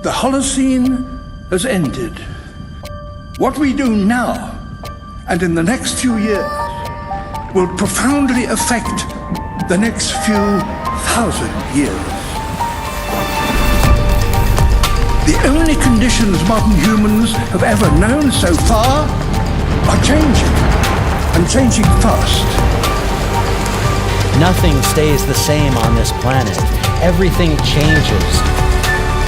The Holocene has ended. What we do now, and in the next few years, will profoundly affect the next few thousand years. The only conditions modern humans have ever known so far are changing, and changing fast. Nothing stays the same on this planet. Everything changes.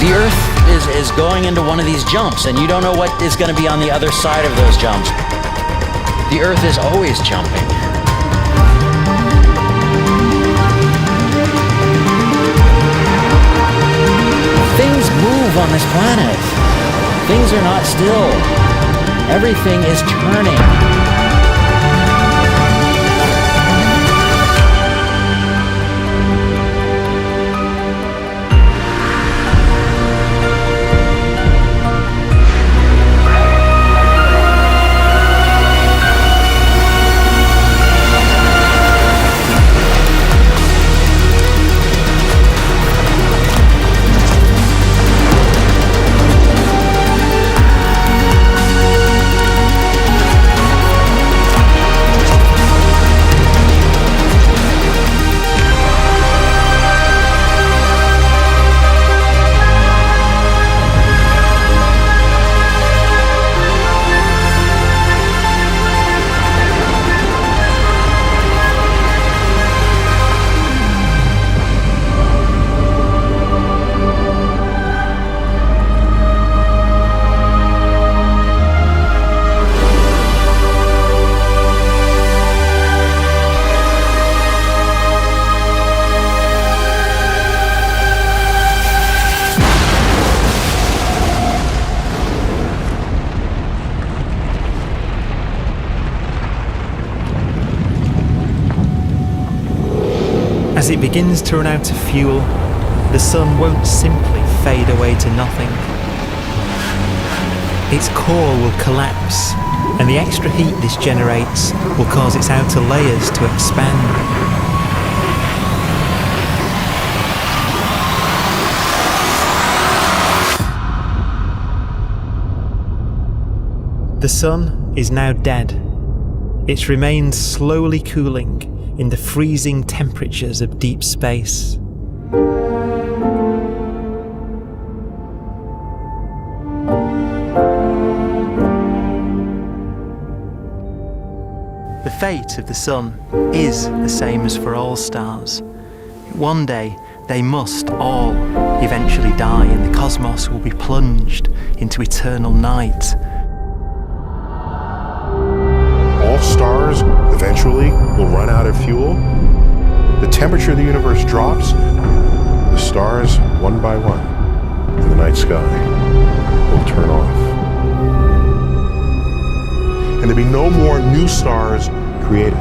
The Earth is going into one of these jumps, and you don't know what is going to be on the other side of those jumps. The Earth is always jumping. Things move on this planet. Things are not still. Everything is turning. As it begins to run out of fuel, the sun won't simply fade away to nothing. Its core will collapse, and the extra heat this generates will cause its outer layers to expand. The sun is now dead. Its remains slowly cooling in the freezing temperatures of deep space. The fate of the sun is the same as for all stars. One day, they must all eventually die, and the cosmos will be plunged into eternal night. All stars eventually will run out of fuel. The temperature of the universe drops. The stars, one by one, in the night sky, will turn off. And there'll be no more new stars created.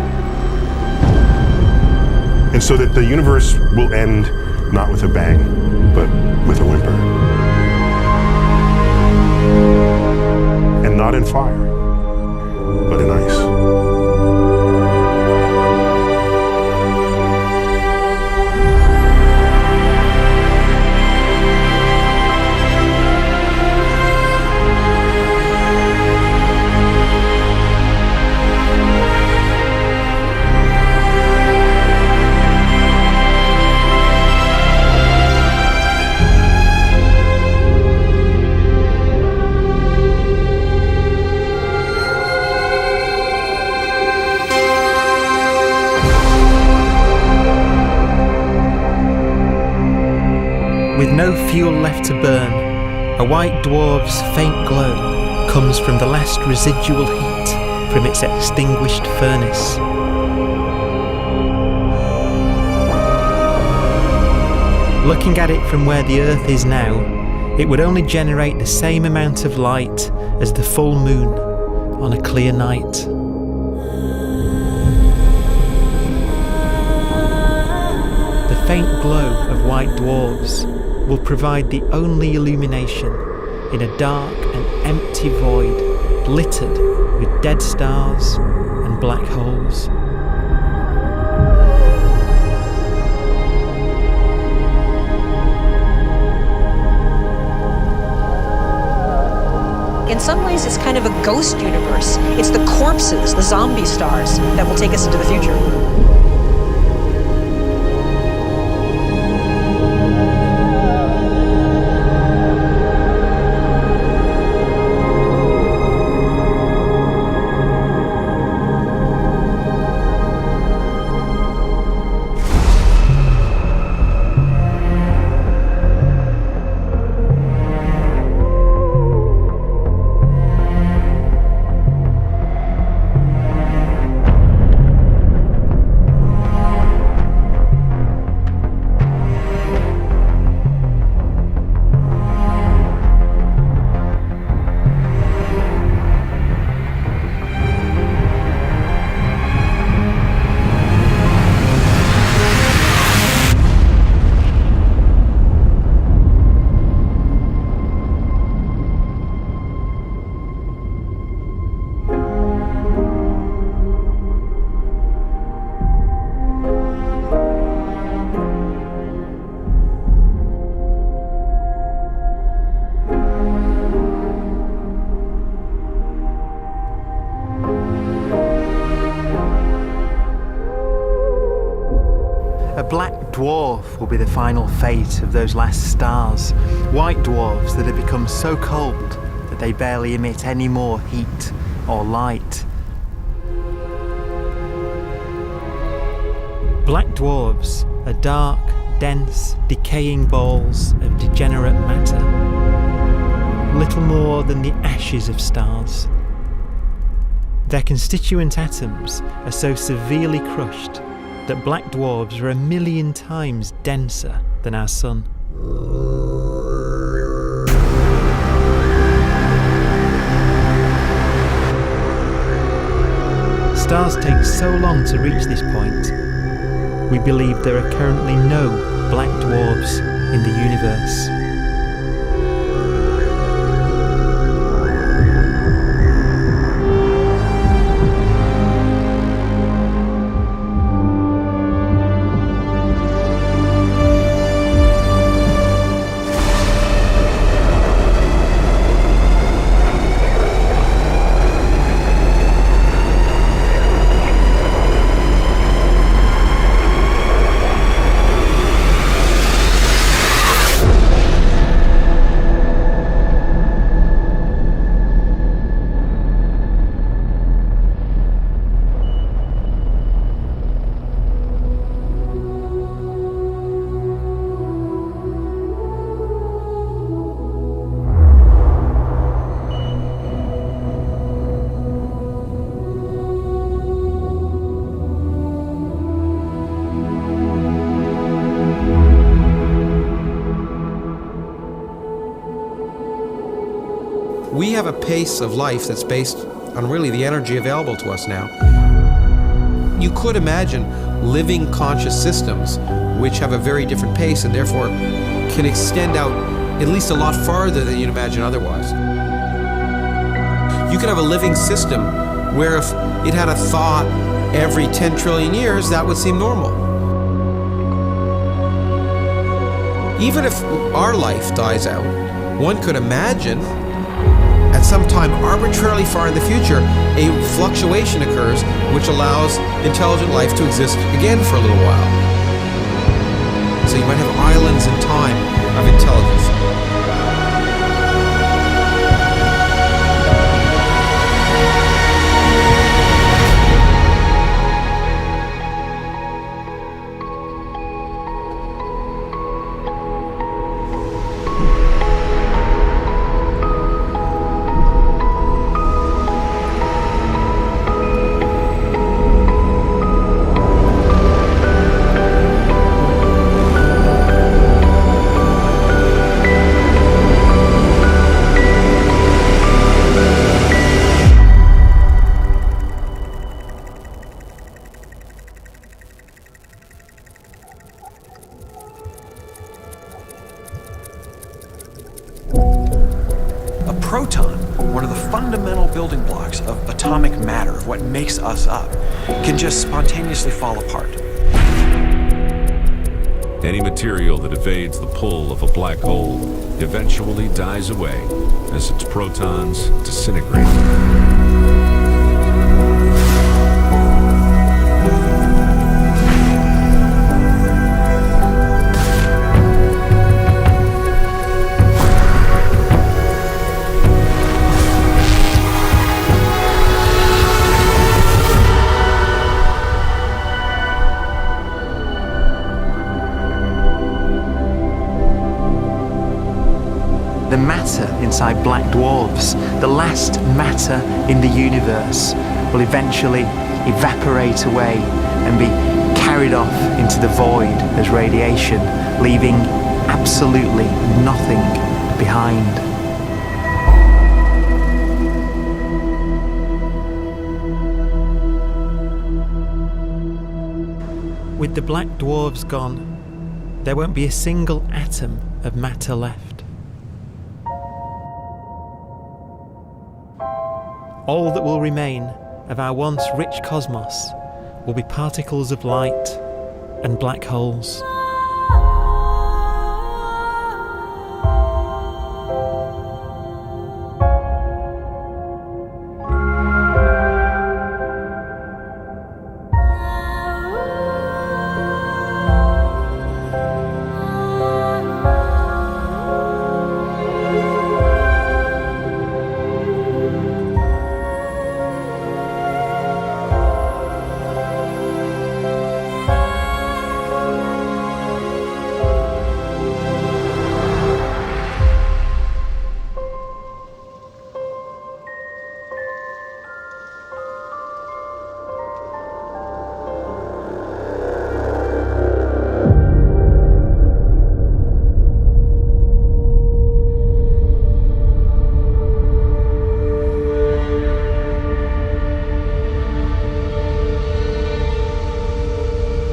And so that the universe will end not with a bang, but with a whimper. And not in fire, but in ice. With no fuel left to burn, a white dwarf's faint glow comes from the last residual heat from its extinguished furnace. Looking at it from where the Earth is now, it would only generate the same amount of light as the full moon on a clear night. The faint glow of white dwarfs will provide the only illumination in a dark and empty void littered with dead stars and black holes. ways, it's kind of a ghost universe. It's the corpses, the zombie stars, that will take us into the future. Black dwarf will be the final fate of those last stars. White dwarfs that have become so cold that they barely emit any more heat or light. Black dwarfs are dark, dense, decaying balls of degenerate matter, little more than the ashes of stars. Their constituent atoms are so severely crushed that black dwarfs are 1,000,000 times denser than our sun. Stars take so long to reach this point, we believe there are currently no black dwarfs in the universe. We have a pace of life that's based on really the energy available to us now. You could imagine living conscious systems which have a very different pace and therefore can extend out at least a lot farther than you'd imagine otherwise. You could have a living system where if it had a thought every 10 trillion years, that would seem normal. Even if our life dies out, one could imagine at some time arbitrarily far in the future, a fluctuation occurs which allows intelligent life to exist again for a little while. So you might have islands in time of intelligence. proton, one of the fundamental building blocks of atomic matter, of what makes us up, can just spontaneously fall apart. Any material that evades the pull of a black hole eventually dies away as its protons disintegrate. The matter inside black dwarfs, the last matter in the universe, will eventually evaporate away and be carried off into the void as radiation, leaving absolutely nothing behind. With the black dwarfs gone, there won't be a single atom of matter left. All that will remain of our once rich cosmos will be particles of light and black holes.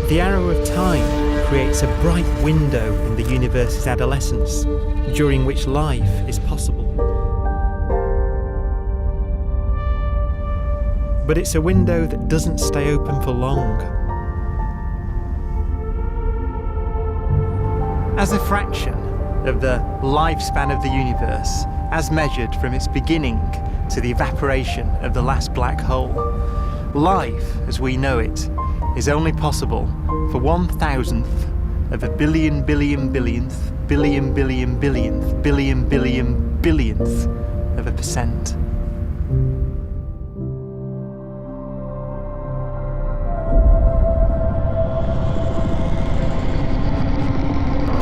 The arrow of time creates a bright window in the universe's adolescence, during which life is possible. But it's a window that doesn't stay open for long. As a fraction of the lifespan of the universe, as measured from its beginning to the evaporation of the last black hole, life, as we know it, is only possible for 1,000th of a billion billionth billion billion billionth billion billion billionth of a percent.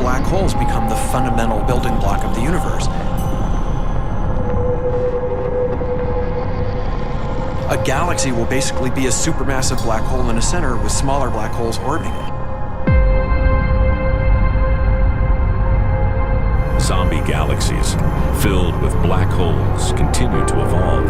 Black holes become the fundamental building block of the universe. A galaxy will basically be a supermassive black hole in a center with smaller black holes orbiting it. Zombie galaxies filled with black holes continue to evolve.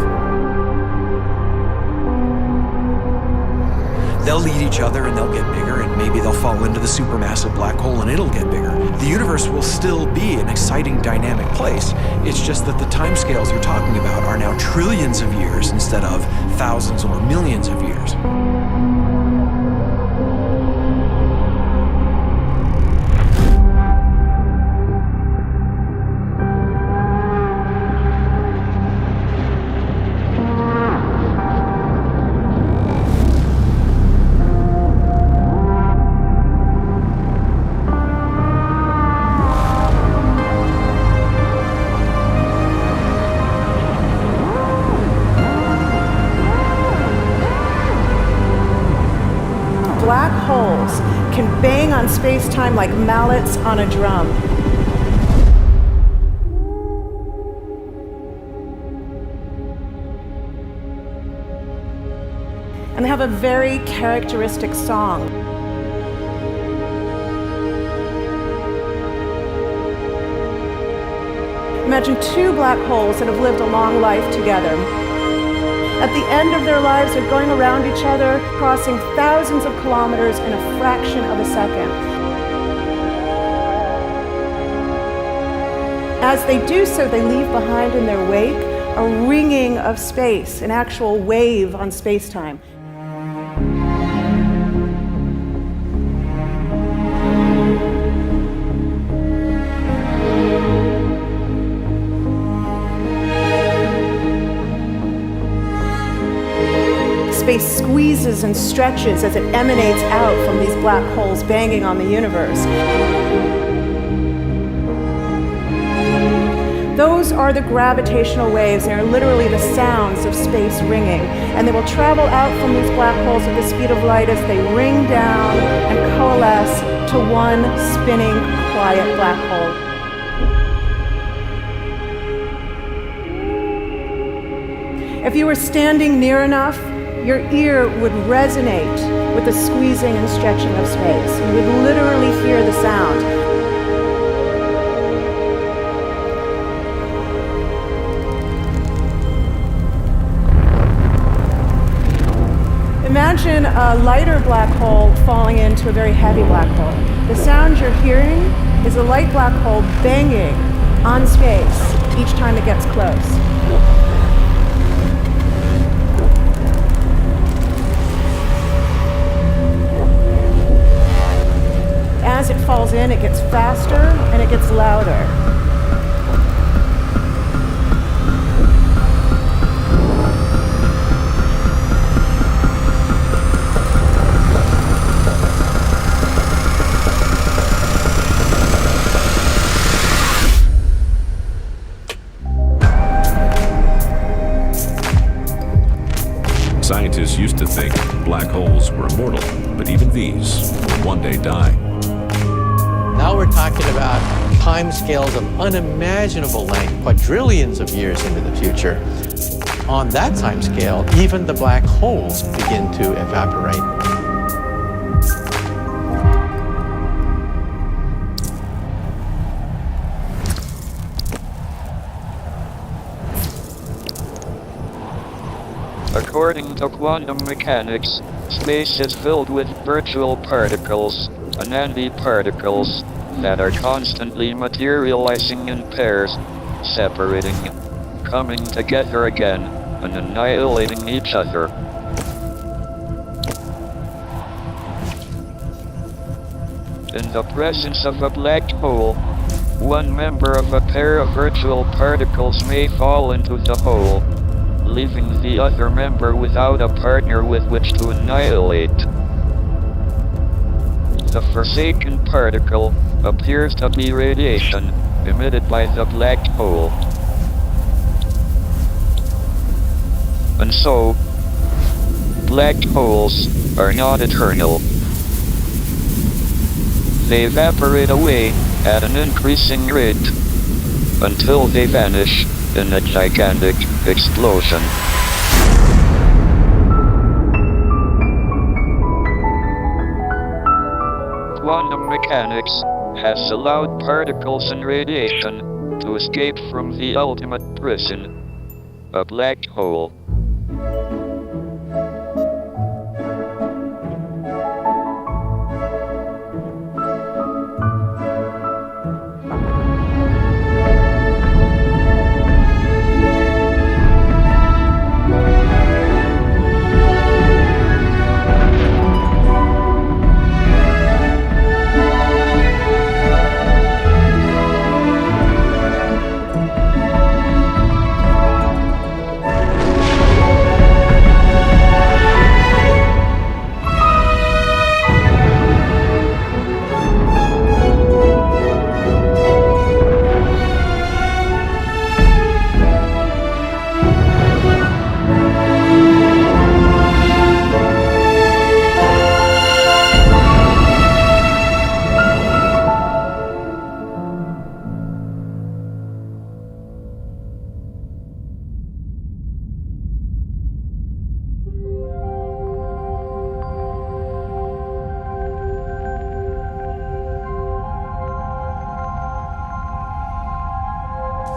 They'll eat each other and they'll get bigger, and maybe they'll fall into the supermassive black hole and it'll get bigger. The universe will still be an exciting, dynamic place. It's just that the timescales you're talking about are now trillions of years instead of thousands or millions of years. Black holes can bang on space-time like mallets on a drum. And they have a very characteristic song. Imagine two black holes that have lived a long life together. At the end of their lives, they're going around each other, crossing thousands of kilometers in a fraction of a second. As they do so, they leave behind in their wake a ringing of space, an actual wave on space-time. squeezes and stretches as it emanates out from these black holes banging on the universe. Those are the gravitational waves. They are literally the sounds of space ringing. And they will travel out from these black holes at the speed of light as they ring down and coalesce to one spinning, quiet black hole. If you were standing near enough, your ear would resonate with the squeezing and stretching of space. You would literally hear the sound. Imagine a lighter black hole falling into a very heavy black hole. The sound you're hearing is a light black hole banging on space each time it gets close. As it falls in, it gets faster and it gets louder. Scientists used to think black holes were immortal, but even these will one day die. Now we're talking about timescales of unimaginable length, quadrillions of years into the future. On that timescale, even the black holes begin to evaporate. According to quantum mechanics, space is filled with virtual particles, antiparticles, that are constantly materializing in pairs, separating, coming together again, and annihilating each other. In the presence of a black hole, one member of a pair of virtual particles may fall into the hole, leaving the other member without a partner with which to annihilate. The forsaken particle appears to be radiation emitted by the black hole. And so, black holes are not eternal. They evaporate away at an increasing rate until they vanish in a gigantic explosion. Quantum mechanics has allowed particles and radiation to escape from the ultimate prison, a black hole.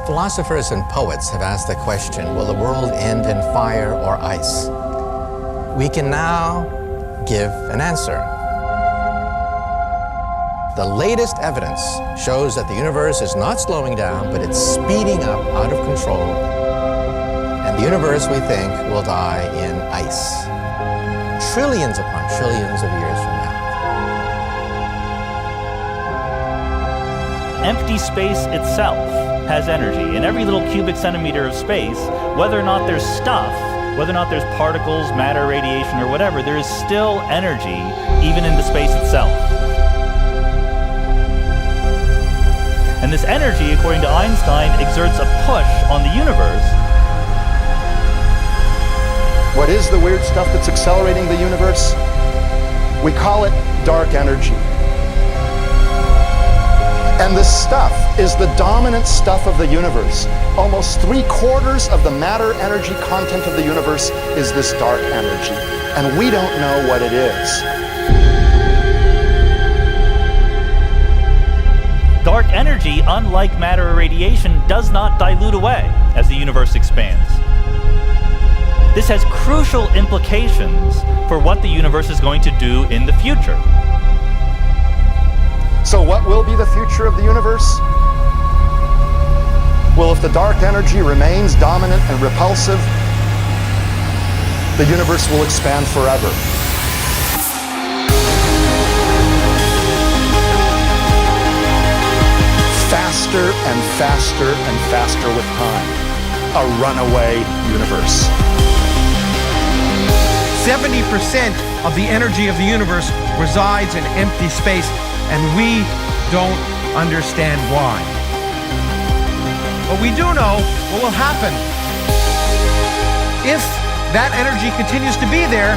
Philosophers and poets have asked the question, will the world end in fire or ice? We can now give an answer. The latest evidence shows that the universe is not slowing down, but it's speeding up out of control. And the universe, we think, will die in ice. Trillions upon trillions of years from now. Empty space itself has energy. In every little cubic centimeter of space, whether or not there's stuff whether or not there's particles, matter, radiation, or whatever, there is still energy even in the space itself. And this energy, according to Einstein, exerts a push on the universe. What is the weird stuff that's accelerating the universe? We call it dark energy. And this stuff is the dominant stuff of the universe. Almost 3/4 of the matter-energy content of the universe is this dark energy. And we don't know what it is. Dark energy, unlike matter or radiation, does not dilute away as the universe expands. This has crucial implications for what the universe is going to do in the future. So what will be the future of the universe? Well, if the dark energy remains dominant and repulsive, the universe will expand forever. Faster and faster and faster with time. A runaway universe. 70% of the energy of the universe resides in empty space, and we don't understand why. But we do know what will happen. If that energy continues to be there,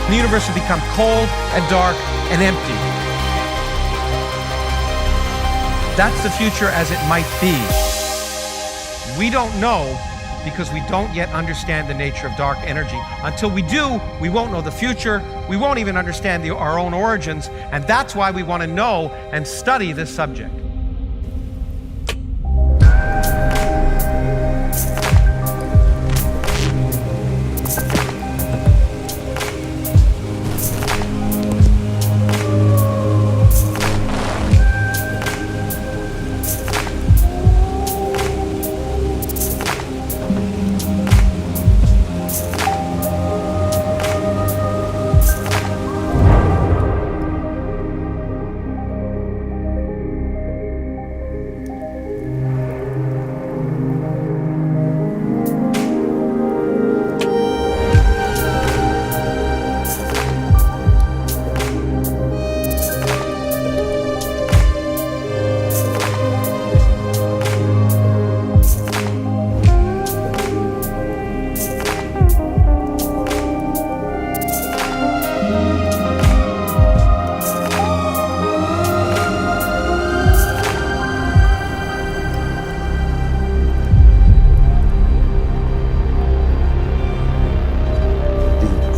the universe will become cold and dark and empty. That's the future as it might be. We don't know because we don't yet understand the nature of dark energy. Until we do, we won't know the future. We won't even understand our own origins, and that's why we want to know and study this subject.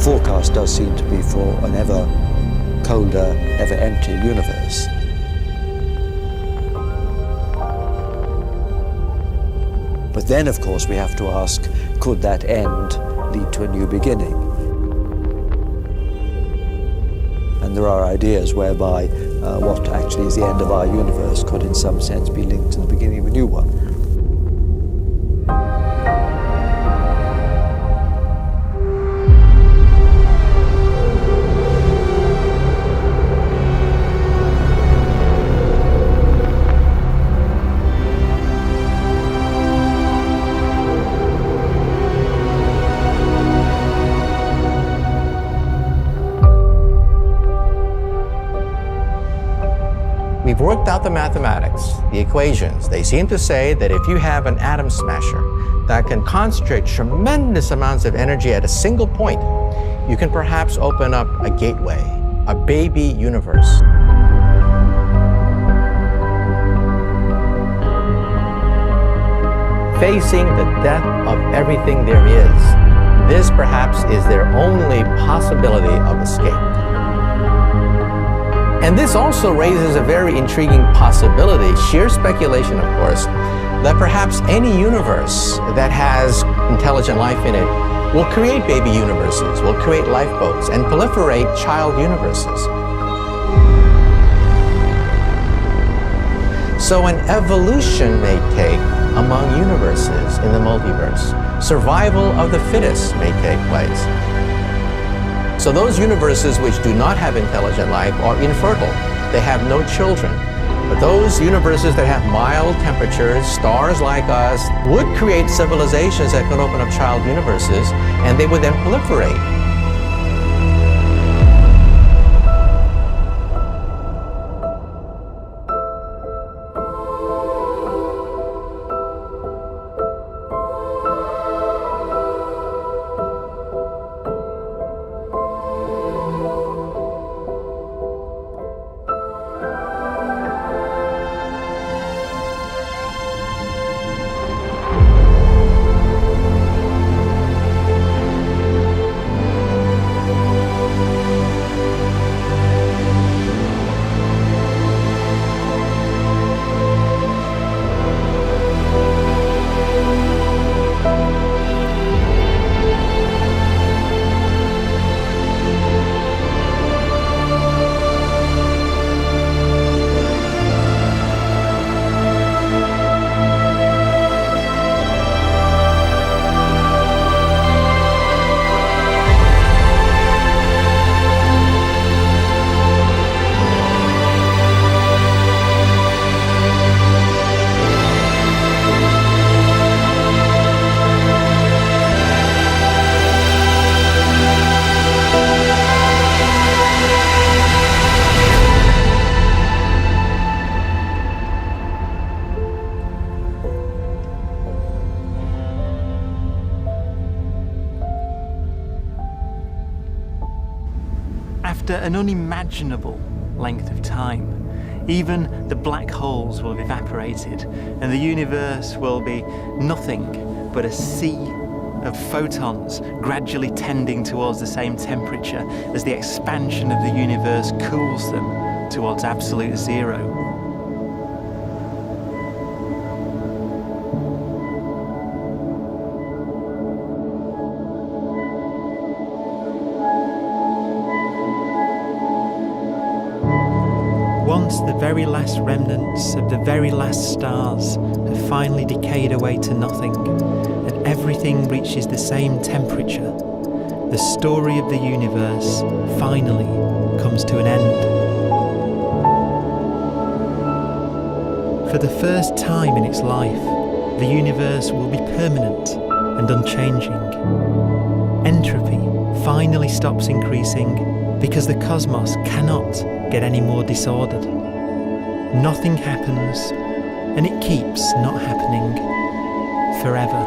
forecast does seem to be for an ever colder, ever emptier universe. But then, of course, we have to ask, could that end lead to a new beginning? And there are ideas whereby what actually is the end of our universe could in some sense be linked to the beginning of a new one. We've worked out the mathematics, the equations. They seem to say that if you have an atom smasher that can concentrate tremendous amounts of energy at a single point, you can perhaps open up a gateway, a baby universe. Facing the death of everything there is, this perhaps is their only possibility of escape. And this also raises a very intriguing possibility, sheer speculation of course, that perhaps any universe that has intelligent life in it will create baby universes, will create lifeboats, and proliferate child universes. So an evolution may take among universes in the multiverse. Survival of the fittest may take place. So those universes which do not have intelligent life are infertile. They have no children. But those universes that have mild temperatures, stars like us, would create civilizations that could open up child universes, and they would then proliferate. After an unimaginable length of time, even the black holes will have evaporated, and the universe will be nothing but a sea of photons gradually tending towards the same temperature as the expansion of the universe cools them towards absolute zero. Once the very last remnants of the very last stars have finally decayed away to nothing, and everything reaches the same temperature, the story of the universe finally comes to an end. For the first time in its life, the universe will be permanent and unchanging. Entropy finally stops increasing because the cosmos cannot get any more disordered. Nothing happens, and it keeps not happening forever.